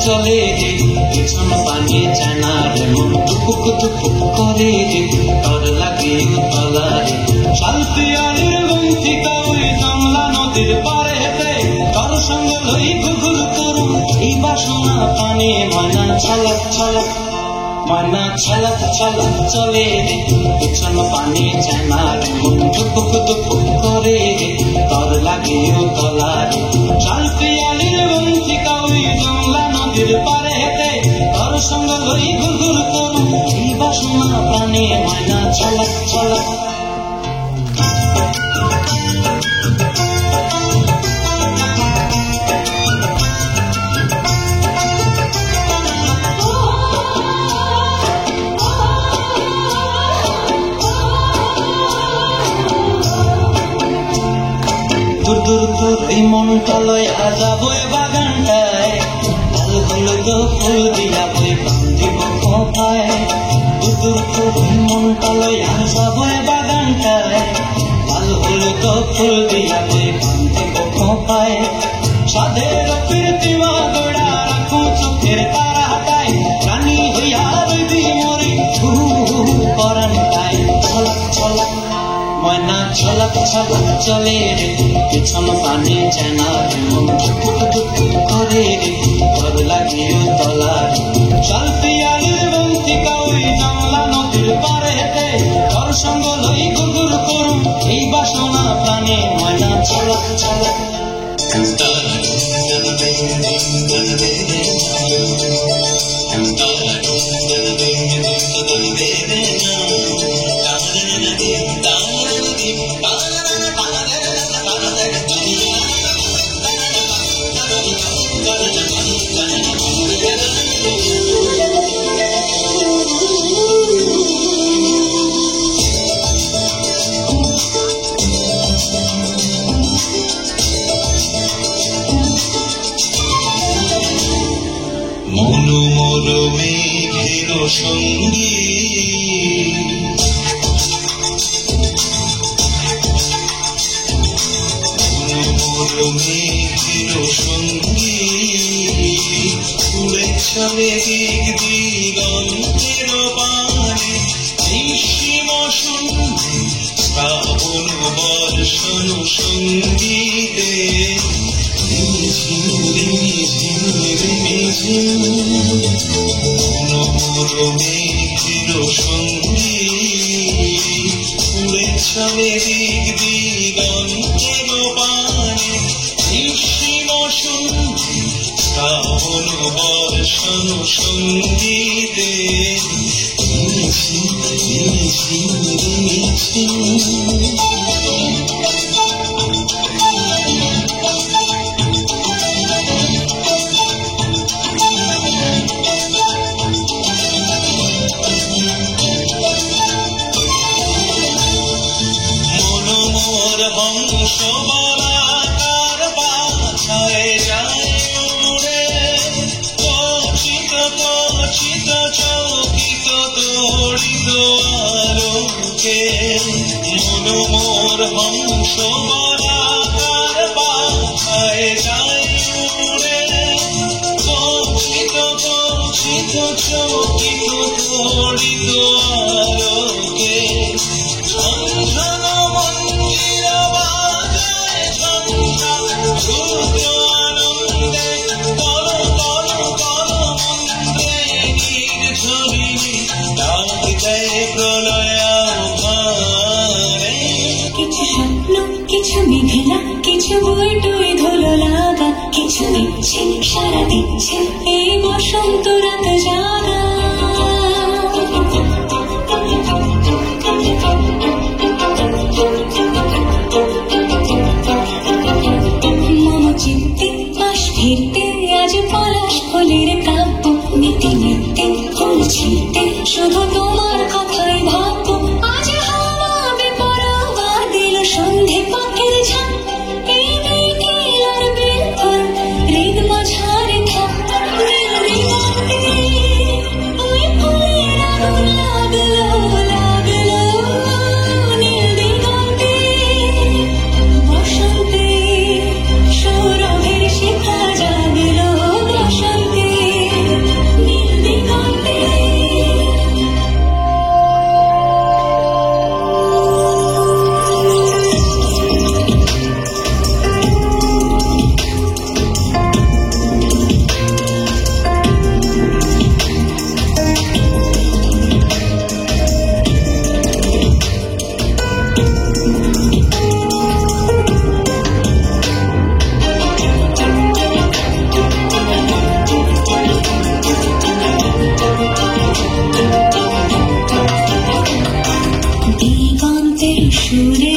চলে রে পিছন পানি জানা রে মন টুকুক টুকুক করে রে ডর লাগে তলারে শালপিয়ালির বন্তিকা ওই জমলা নদীর পারে হেঁটে কার সঙ্গ লই ঘুঘুর করুন এই বাসনা পানে ময়না ছলক ছলক ময়না ছলক ছলক চলে রে পিছন পানি জানা রে মন টুকুক টুকুক করে রে ডর লাগে তলারে শালপিয়ালির বন্তিকা ওই জমলা নদীর পারে হেঁটে কার সঙ্গ লই ঘুঘুর করুন এই বাসনা প্রাণে ময়না ছলক ছলক দূর দূর দূর এই মনটা লয় আজাবো বাগানটায় লাল হলুদ ফুল দিয়া বই বান্ধিব কোথায় দূর দূর দূর এই মনটা লয় আজাবো বাগানটায় লাল হলুদ ফুল দিয়া বই বান্ধিব কোথায় সাধের প্রীতিমা গোড়া রাখু চোখের তারা হাতায় প্রাণী হইয়া রইবি মরি পরানটায় ছলক ছলক ময়না ছলক ছলক চলে রে পিছন পানি জানা রে মন টুকুক টুকুক করে রে ডর লাগে তলারে শালপিয়ালির বন্তিকা ওই জমলা নদীর পারে হেঁটে কার সঙ্গ লই ঘুঘুর করুন এই বাসনা প্রাণে ময়না ছলক ছলক মনোমর মেঘের সঙ্গী মনোমর মেঘের সঙ্গী উড়ে চলে দিক দিগন্তের পানে নিঃসীম সন্ধি শ্রাবণ বর্ষণ সঙ্গীতে মনোমর মেঘের সঙ্গী ছবে দিক দিগন্তের পানে নিঃসীম শুনছি শ্রাবণ বর্ষণ সঙ্গীতে নিয়েছি নিয়েছি নিয়েছি হংস বলাকার বাছায় যায় উড়ে কচিত কচিত চকিত তড়িত আলোকে মন মোর হংস বলাকার বাছায় যায় উড়ে কচিত কচিত চকিত তড়িত আলোকে ঝনঝন মন্দির বাজায় ঝঞ্ঝা রুদ্র আনন্দে কর কর কর মন্ত্রে নির্ঝরিণী ডাক দেয় প্রলয়াভারে কিছু স্বপ্ন কিছু মেঘলা কিছু বইটই ধুলো লাগা কিছু ইচ্ছে সারা দিচ্ছে এই বসন্ত রাত জাগা মম চিত্তে পাশ ফিরতে আজ পলাশ ফুলের কাব্য নিতে নিতে ফুল ছিঁড়তে শুধু তোমার কথাই ভাববো আজ হাওয়া বেপরোয়া দিল সন্ধে পাখির ঝাঁক এই দিকে লড়বে ফুল হৃদ মাঝারে থাক নীল দিগন্তে ওই ফুলের আগুন লাগলো লাগলো নীল দিগন্তে বসন্তে সৌরভের শিখা জাগলো বসন্তে নীল দিগন্তে দিগন্তে সুরে